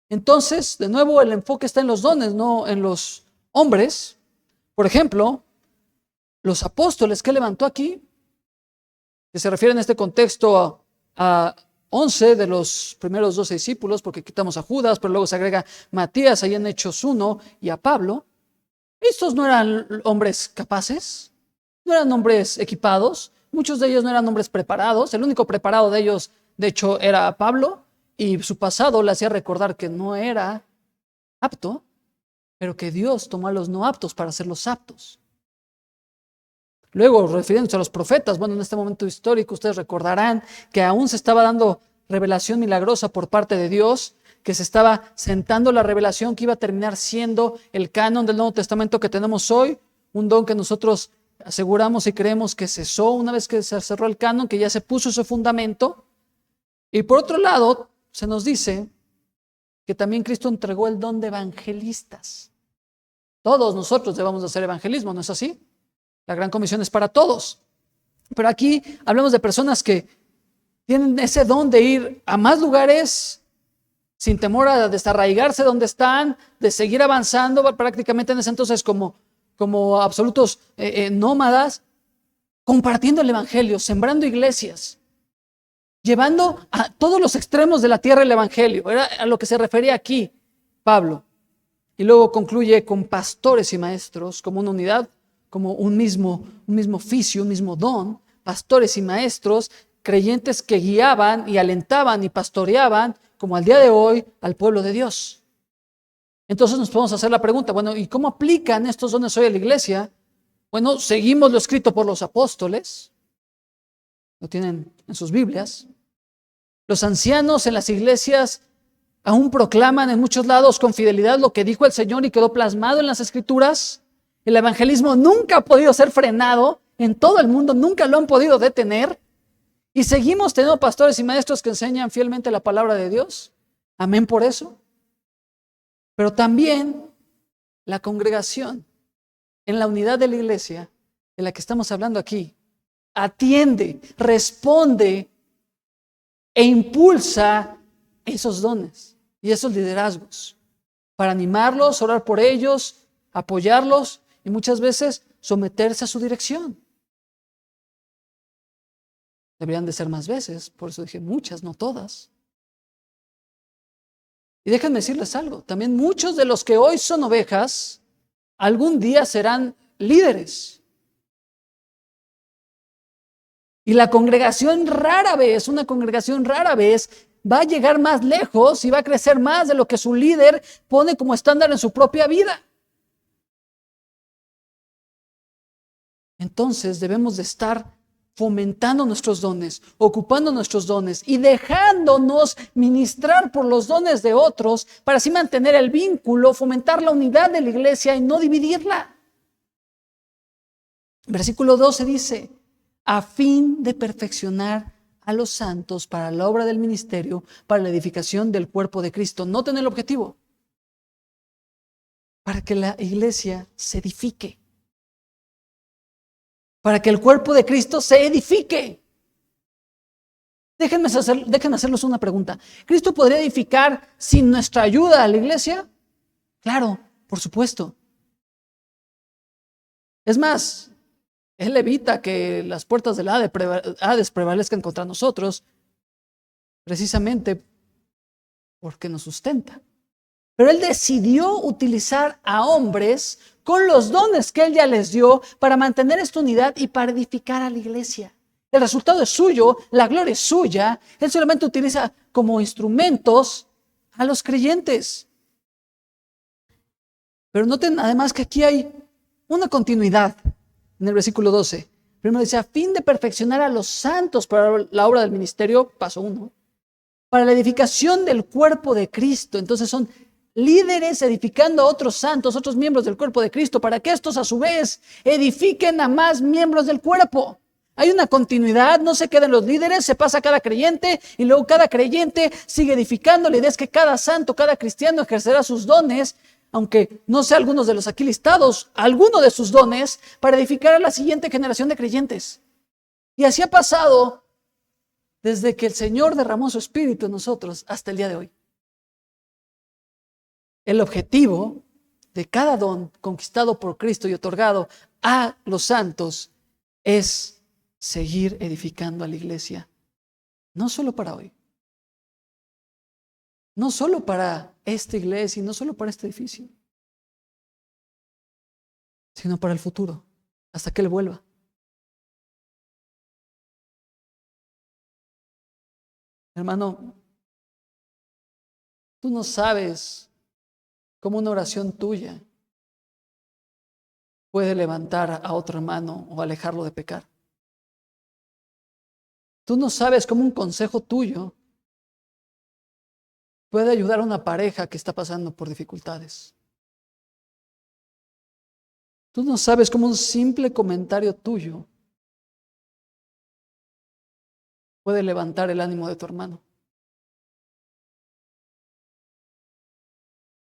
Entonces, de nuevo, el enfoque está en los dones, no en los hombres. Por ejemplo, los apóstoles que levantó aquí, que se refiere en este contexto a 11 de los primeros 12 discípulos, porque quitamos a Judas, pero luego se agrega Matías ahí en Hechos 1 y a Pablo. Estos no eran hombres capaces, no eran hombres equipados, muchos de ellos no eran hombres preparados. El único preparado de ellos, de hecho, era Pablo, y su pasado le hacía recordar que no era apto, pero que Dios tomó a los no aptos para hacerlos aptos. Luego, refiriéndose a los profetas, bueno, en este momento histórico ustedes recordarán que aún se estaba dando revelación milagrosa por parte de Dios, que se estaba sentando la revelación que iba a terminar siendo el canon del Nuevo Testamento que tenemos hoy, un don que nosotros aseguramos y creemos que cesó una vez que se cerró el canon, que ya se puso ese fundamento. Y por otro lado, se nos dice que también Cristo entregó el don de evangelistas. Todos nosotros debemos de hacer evangelismo, ¿no es así? La gran comisión es para todos. Pero aquí hablamos de personas que tienen ese don de ir a más lugares sin temor a desarraigarse donde están, de seguir avanzando prácticamente en ese entonces como absolutos nómadas, compartiendo el evangelio, sembrando iglesias, llevando a todos los extremos de la tierra el evangelio. Era a lo que se refería aquí Pablo. Y luego concluye con pastores y maestros como una unidad, como un mismo oficio, un mismo don, pastores y maestros, creyentes que guiaban y alentaban y pastoreaban, como al día de hoy, al pueblo de Dios. Entonces nos podemos hacer la pregunta, bueno, ¿y cómo aplican estos dones hoy a la iglesia? Bueno, seguimos lo escrito por los apóstoles, lo tienen en sus Biblias. Los ancianos en las iglesias aún proclaman en muchos lados con fidelidad lo que dijo el Señor y quedó plasmado en las Escrituras. El evangelismo nunca ha podido ser frenado en todo el mundo, nunca lo han podido detener. Y seguimos teniendo pastores y maestros que enseñan fielmente la palabra de Dios. Amén por eso. Pero también la congregación en la unidad de la iglesia de la que estamos hablando aquí atiende, responde e impulsa esos dones y esos liderazgos para animarlos, orar por ellos, apoyarlos y muchas veces someterse a su dirección. Deberían de ser más veces, por eso dije muchas, no todas. Y déjenme decirles algo, también muchos de los que hoy son ovejas, algún día serán líderes. Y la congregación una congregación rara vez, va a llegar más lejos y va a crecer más de lo que su líder pone como estándar en su propia vida. Entonces debemos de estar fomentando nuestros dones, ocupando nuestros dones y dejándonos ministrar por los dones de otros para así mantener el vínculo, fomentar la unidad de la iglesia y no dividirla. Versículo 12 dice, a fin de perfeccionar a los santos para la obra del ministerio, para la edificación del cuerpo de Cristo. Noten el objetivo, para que la iglesia se edifique. Para que el cuerpo de Cristo se edifique. Déjenme hacerles una pregunta. ¿Cristo podría edificar sin nuestra ayuda a la iglesia? Claro, por supuesto. Es más, Él evita que las puertas del Hades prevalezcan contra nosotros, precisamente porque nos sustenta. Pero Él decidió utilizar a hombres con los dones que Él ya les dio para mantener esta unidad y para edificar a la iglesia. El resultado es suyo, la gloria es suya. Él solamente utiliza como instrumentos a los creyentes. Pero noten además que aquí hay una continuidad en el versículo 12. Primero dice, a fin de perfeccionar a los santos para la obra del ministerio, paso 1, para la edificación del cuerpo de Cristo. Entonces son líderes edificando a otros santos, otros miembros del cuerpo de Cristo, para que estos a su vez edifiquen a más miembros del cuerpo. Hay una continuidad, no se quedan los líderes, se pasa a cada creyente y luego cada creyente sigue edificando. La idea es que cada santo, cada cristiano ejercerá sus dones, aunque no sea algunos de los aquí listados, alguno de sus dones para edificar a la siguiente generación de creyentes. Y así ha pasado desde que el Señor derramó su espíritu en nosotros hasta el día de hoy. El objetivo de cada don conquistado por Cristo y otorgado a los santos es seguir edificando a la iglesia, no solo para hoy, no solo para esta iglesia y no solo para este edificio, sino para el futuro, hasta que Él vuelva. Hermano, tú no sabes cómo una oración tuya puede levantar a otro hermano o alejarlo de pecar. Tú no sabes cómo un consejo tuyo puede ayudar a una pareja que está pasando por dificultades. Tú no sabes cómo un simple comentario tuyo puede levantar el ánimo de tu hermano.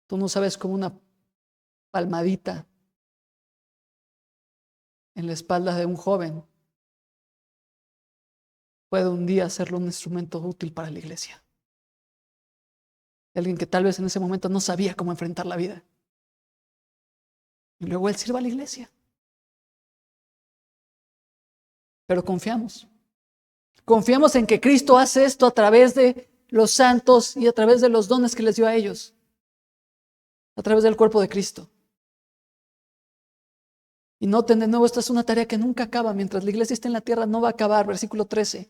Tú no sabes cómo una palmadita en la espalda de un joven puede un día hacerlo un instrumento útil para la iglesia. Alguien que tal vez en ese momento no sabía cómo enfrentar la vida. Y luego él sirva a la iglesia. Pero confiamos. Confiamos en que Cristo hace esto a través de los santos y a través de los dones que les dio a ellos. A través del cuerpo de Cristo. Y noten de nuevo, esta es una tarea que nunca acaba. Mientras la iglesia esté en la tierra, no va a acabar. Versículo 13.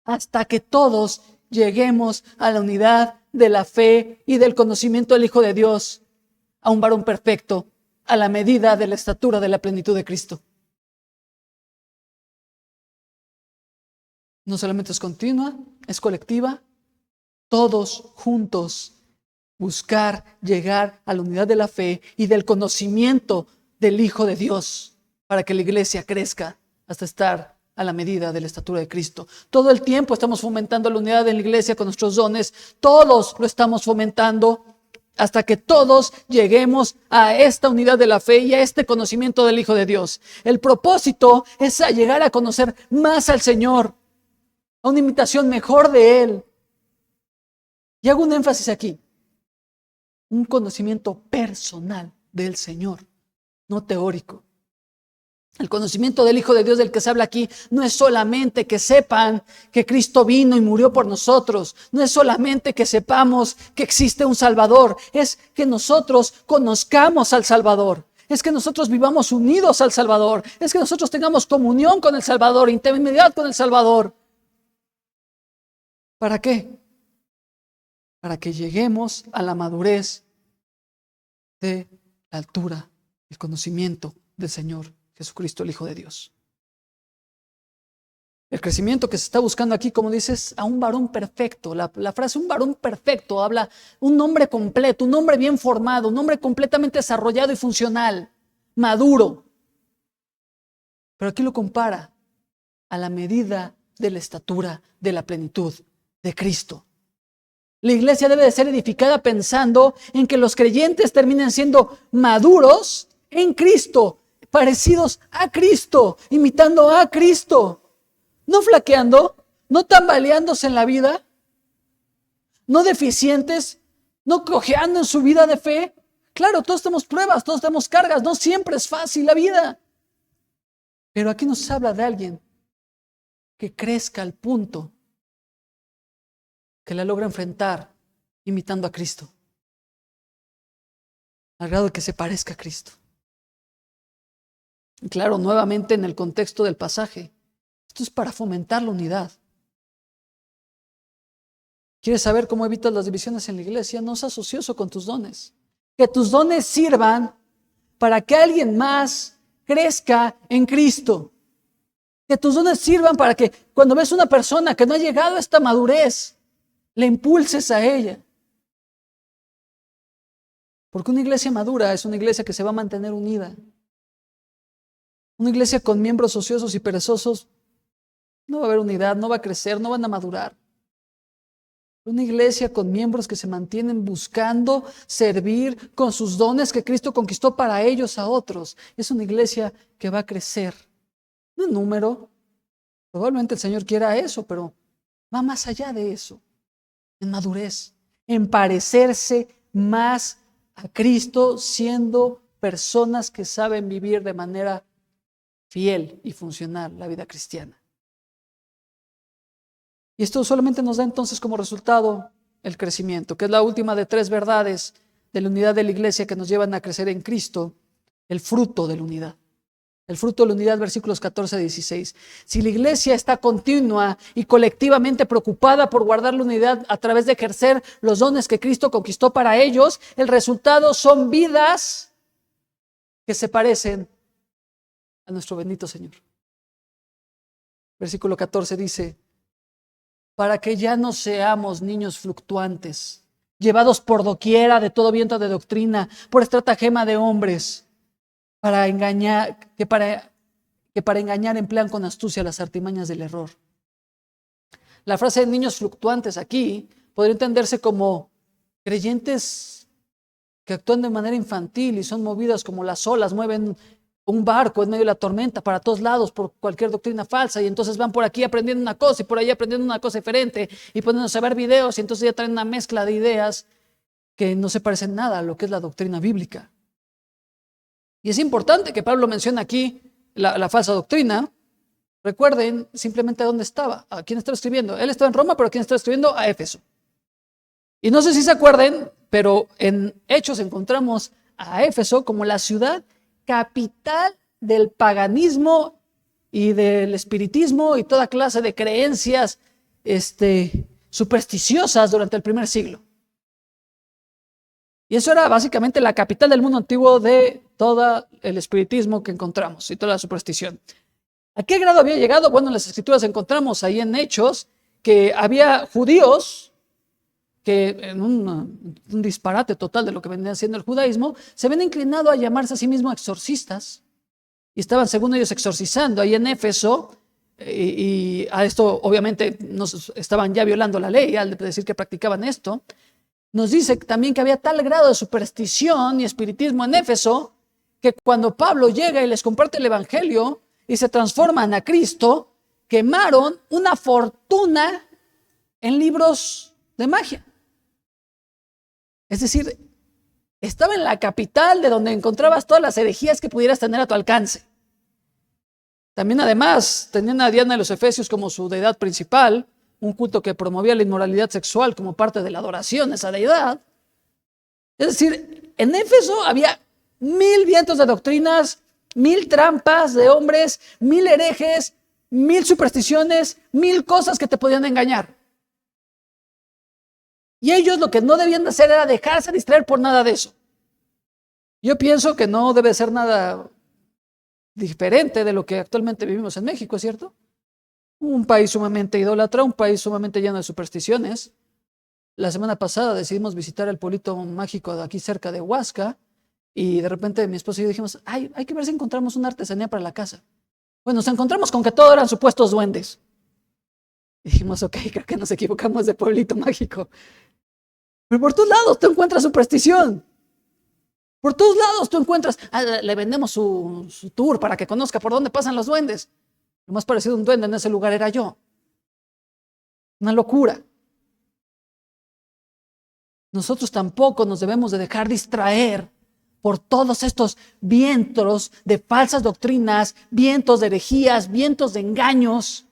hasta que todos lleguemos a la unidad de la fe y del conocimiento del Hijo de Dios, a un varón perfecto, a la medida de la estatura de la plenitud de Cristo. No solamente es continua, es colectiva. Todos juntos buscar llegar a la unidad de la fe y del conocimiento del Hijo de Dios para que la iglesia crezca hasta estar a la medida de la estatura de Cristo. Todo el tiempo estamos fomentando la unidad de la iglesia con nuestros dones. Todos lo estamos fomentando hasta que todos lleguemos a esta unidad de la fe y a este conocimiento del Hijo de Dios. El propósito es llegar a conocer más al Señor, a una imitación mejor de Él. Y hago un énfasis aquí. Un conocimiento personal del Señor, no teórico. El conocimiento del Hijo de Dios del que se habla aquí no es solamente que sepan que Cristo vino y murió por nosotros. No es solamente que sepamos que existe un Salvador. Es que nosotros conozcamos al Salvador. Es que nosotros vivamos unidos al Salvador. Es que nosotros tengamos comunión con el Salvador, intimidad con el Salvador. ¿Para qué? Para que lleguemos a la madurez de la altura, el conocimiento del Señor Jesucristo, el Hijo de Dios. El crecimiento que se está buscando aquí, como dices, a un varón perfecto. La frase un varón perfecto habla un hombre completo, un hombre bien formado, un hombre completamente desarrollado y funcional, maduro. Pero aquí lo compara a la medida de la estatura de la plenitud de Cristo. La iglesia debe de ser edificada pensando en que los creyentes terminen siendo maduros en Cristo, parecidos a Cristo, imitando a Cristo, no flaqueando, no tambaleándose en la vida, no deficientes, no cojeando en su vida de fe. Claro, todos tenemos pruebas, todos tenemos cargas, no siempre es fácil la vida. Pero aquí nos habla de alguien que crezca al punto que la logra enfrentar imitando a Cristo, al grado de que se parezca a Cristo. Y claro, nuevamente en el contexto del pasaje, esto es para fomentar la unidad. ¿Quieres saber cómo evitas las divisiones en la iglesia? No seas ocioso con tus dones. Que tus dones sirvan para que alguien más crezca en Cristo. Que tus dones sirvan para que cuando ves una persona que no ha llegado a esta madurez, le impulses a ella. Porque una iglesia madura es una iglesia que se va a mantener unida. Una iglesia con miembros ociosos y perezosos no va a haber unidad, no va a crecer, no van a madurar. Una iglesia con miembros que se mantienen buscando servir con sus dones que Cristo conquistó para ellos a otros. Es una iglesia que va a crecer. No en número. Probablemente el Señor quiera eso, pero va más allá de eso. En madurez, en parecerse más a Cristo, siendo personas que saben vivir de manera fiel y funcional la vida cristiana. Y esto solamente nos da entonces como resultado el crecimiento, que es la última de 3 verdades de la unidad de la iglesia que nos llevan a crecer en Cristo, el fruto de la unidad. El fruto de la unidad, versículos 14 a 16. Si la iglesia está continua y colectivamente preocupada por guardar la unidad a través de ejercer los dones que Cristo conquistó para ellos, el resultado son vidas que se parecen a nuestro bendito Señor. Versículo 14 dice: para que ya no seamos niños fluctuantes, llevados por doquiera de todo viento de doctrina, por estratagema de hombres, que para engañar emplean con astucia las artimañas del error. La frase de niños fluctuantes aquí podría entenderse como creyentes que actúan de manera infantil y son movidas como las olas mueven un barco en medio de la tormenta para todos lados por cualquier doctrina falsa, y entonces van por aquí aprendiendo una cosa y por ahí aprendiendo una cosa diferente y poniéndose a ver videos, y entonces ya traen una mezcla de ideas que no se parecen nada a lo que es la doctrina bíblica. Y es importante que Pablo mencione aquí la falsa doctrina. Recuerden simplemente dónde estaba, a quién estaba escribiendo. Él estaba en Roma, pero ¿a quién estaba escribiendo? A Éfeso. Y no sé si se acuerden, pero en Hechos encontramos a Éfeso como la ciudad capital del paganismo y del espiritismo y toda clase de creencias supersticiosas durante el primer siglo. Y eso era básicamente la capital del mundo antiguo de todo el espiritismo que encontramos y toda la superstición. ¿A qué grado había llegado? Bueno, en las escrituras encontramos ahí en Hechos que había judíos que en un disparate total de lo que venía siendo el judaísmo, se habían inclinado a llamarse a sí mismos exorcistas y estaban, según ellos, exorcizando ahí en Éfeso. Y a esto obviamente nos estaban ya violando la ley al decir que practicaban esto. Nos dice también que había tal grado de superstición y espiritismo en Éfeso que cuando Pablo llega y les comparte el evangelio y se transforman a Cristo, quemaron una fortuna en libros de magia. Es decir, estaba en la capital de donde encontrabas todas las herejías que pudieras tener a tu alcance. También además tenían a Diana de los Efesios como su deidad principal, un culto que promovía la inmoralidad sexual como parte de la adoración a esa deidad. Es decir, en Éfeso había 1000 vientos de doctrinas, 1000 trampas de hombres, 1000 herejes, 1000 supersticiones, 1000 cosas que te podían engañar. Y ellos lo que no debían de hacer era dejarse distraer por nada de eso. Yo pienso que no debe ser nada diferente de lo que actualmente vivimos en México, ¿es cierto? Un país sumamente idólatra, un país sumamente lleno de supersticiones. La semana pasada decidimos visitar el pueblito mágico de aquí cerca de Huasca y de repente mi esposo y yo dijimos, hay que ver si encontramos una artesanía para la casa. Bueno, nos encontramos con que todo eran supuestos duendes. Y dijimos, ok, creo que nos equivocamos de pueblito mágico. Pero por todos lados tú encuentras superstición. Por todos lados tú encuentras, le vendemos su tour para que conozca por dónde pasan los duendes. Lo más parecido a un duende en ese lugar era yo. Una locura. Nosotros tampoco nos debemos de dejar distraer por todos estos vientos de falsas doctrinas, vientos de herejías, vientos de engaños,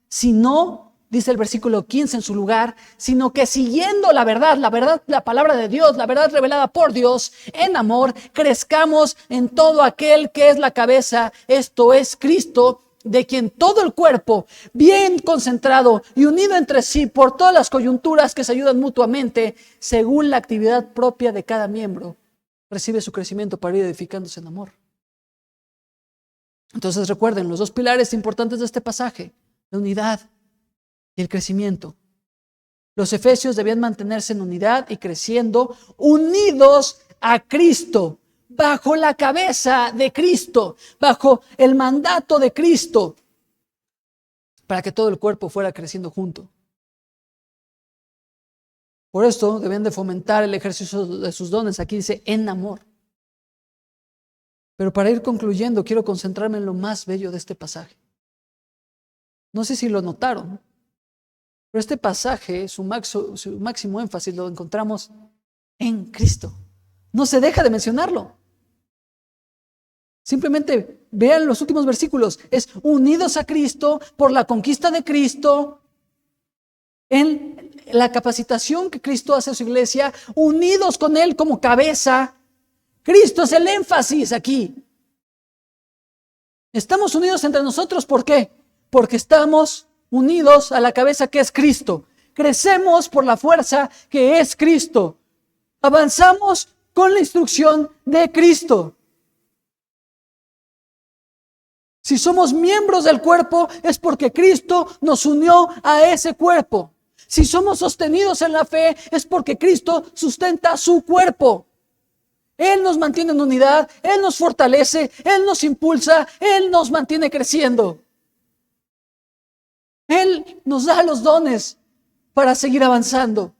sino, dice el versículo 15 en su lugar, sino que siguiendo la verdad, la palabra de Dios, la verdad revelada por Dios, en amor, crezcamos en todo aquel que es la cabeza, esto es Cristo, de quien todo el cuerpo, bien concentrado y unido entre sí por todas las coyunturas que se ayudan mutuamente, según la actividad propia de cada miembro, recibe su crecimiento para ir edificándose en amor. Entonces recuerden los dos pilares importantes de este pasaje, la unidad y el crecimiento. Los efesios debían mantenerse en unidad y creciendo, unidos a Cristo, bajo la cabeza de Cristo, bajo el mandato de Cristo, para que todo el cuerpo fuera creciendo junto. Por esto deben de fomentar el ejercicio de sus dones. Aquí dice en amor. Pero para ir concluyendo, quiero concentrarme en lo más bello de este pasaje. No sé si lo notaron, pero este pasaje, su máximo énfasis lo encontramos en Cristo. No se deja de mencionarlo. Simplemente vean los últimos versículos. Es unidos a Cristo por la conquista de Cristo, en la capacitación que Cristo hace a su iglesia, unidos con Él como cabeza. Cristo es el énfasis aquí. Estamos unidos entre nosotros, ¿por qué? Porque estamos unidos a la cabeza que es Cristo. Crecemos por la fuerza que es Cristo. Avanzamos con la instrucción de Cristo. Si somos miembros del cuerpo es porque Cristo nos unió a ese cuerpo. Si somos sostenidos en la fe es porque Cristo sustenta su cuerpo. Él nos mantiene en unidad, Él nos fortalece, Él nos impulsa, Él nos mantiene creciendo. Él nos da los dones para seguir avanzando.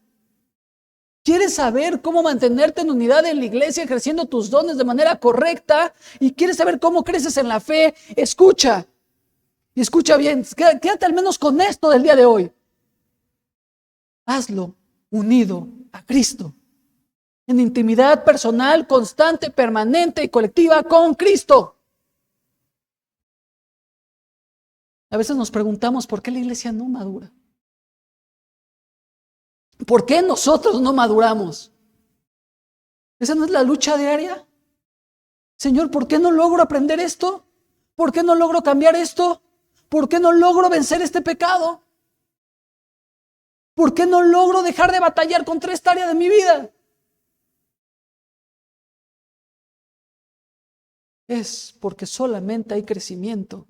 ¿Quieres saber cómo mantenerte en unidad en la iglesia, creciendo tus dones de manera correcta? ¿Y quieres saber cómo creces en la fe? Escucha. Y escucha bien. Quédate al menos con esto del día de hoy. Hazlo unido a Cristo. En intimidad personal, constante, permanente y colectiva con Cristo. A veces nos preguntamos por qué la iglesia no madura. ¿Por qué nosotros no maduramos? ¿Esa no es la lucha diaria? Señor, ¿por qué no logro aprender esto? ¿Por qué no logro cambiar esto? ¿Por qué no logro vencer este pecado? ¿Por qué no logro dejar de batallar contra esta área de mi vida? Es porque solamente hay crecimiento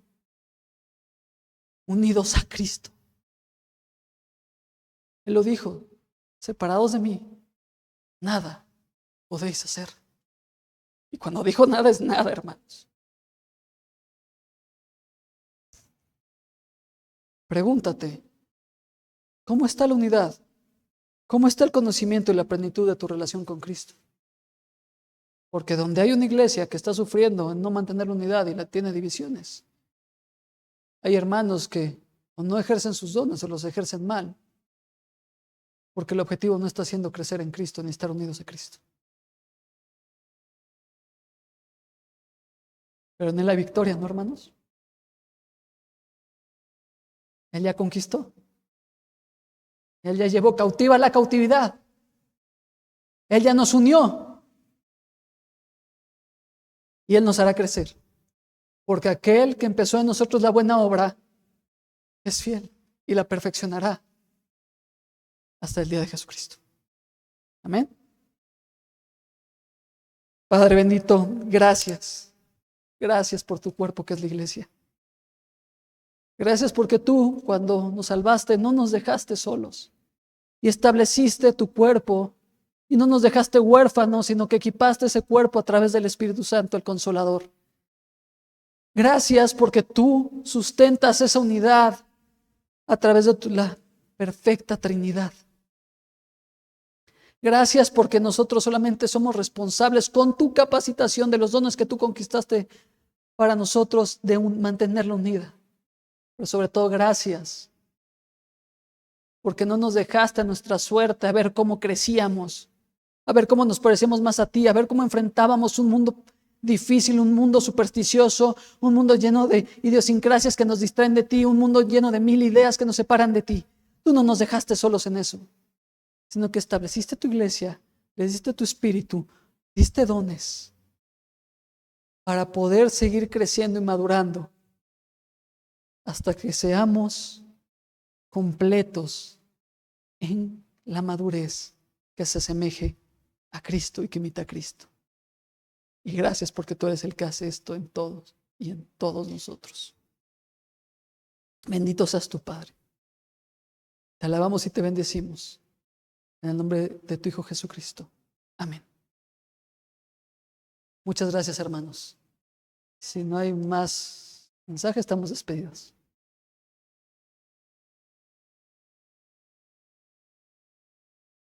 unidos a Cristo. Él lo dijo, separados de mí, nada podéis hacer. Y cuando dijo nada es nada, hermanos. Pregúntate, ¿cómo está la unidad? ¿Cómo está el conocimiento y la plenitud de tu relación con Cristo? Porque donde hay una iglesia que está sufriendo en no mantener la unidad y la tiene divisiones, hay hermanos que o no ejercen sus dones o los ejercen mal, porque el objetivo no está siendo crecer en Cristo ni estar unidos a Cristo. Pero en él hay victoria, ¿no, hermanos? Él ya conquistó. Él ya llevó cautiva la cautividad. Él ya nos unió. Y Él nos hará crecer. Porque aquel que empezó en nosotros la buena obra es fiel y la perfeccionará hasta el día de Jesucristo. Amén. Padre bendito, gracias. Gracias por tu cuerpo que es la iglesia. Gracias porque tú, cuando nos salvaste, no nos dejaste solos y estableciste tu cuerpo y no nos dejaste huérfanos, sino que equipaste ese cuerpo a través del Espíritu Santo, el Consolador. Gracias porque tú sustentas esa unidad a través de la perfecta Trinidad. Gracias porque nosotros solamente somos responsables con tu capacitación de los dones que tú conquistaste para nosotros de mantenerla unida. Pero sobre todo gracias porque no nos dejaste a nuestra suerte a ver cómo crecíamos, a ver cómo nos parecíamos más a ti, a ver cómo enfrentábamos un mundo difícil, un mundo supersticioso, un mundo lleno de idiosincrasias que nos distraen de ti, un mundo lleno de 1000 ideas que nos separan de ti. Tú no nos dejaste solos en eso, sino que estableciste tu iglesia, le diste tu espíritu, diste dones para poder seguir creciendo y madurando hasta que seamos completos en la madurez que se asemeje a Cristo y que imita a Cristo. Y gracias porque tú eres el que hace esto en todos y en todos nosotros. Bendito seas tu Padre. Te alabamos y te bendecimos. En el nombre de tu Hijo Jesucristo. Amén. Muchas gracias, hermanos. Si no hay más mensajes, estamos despedidos.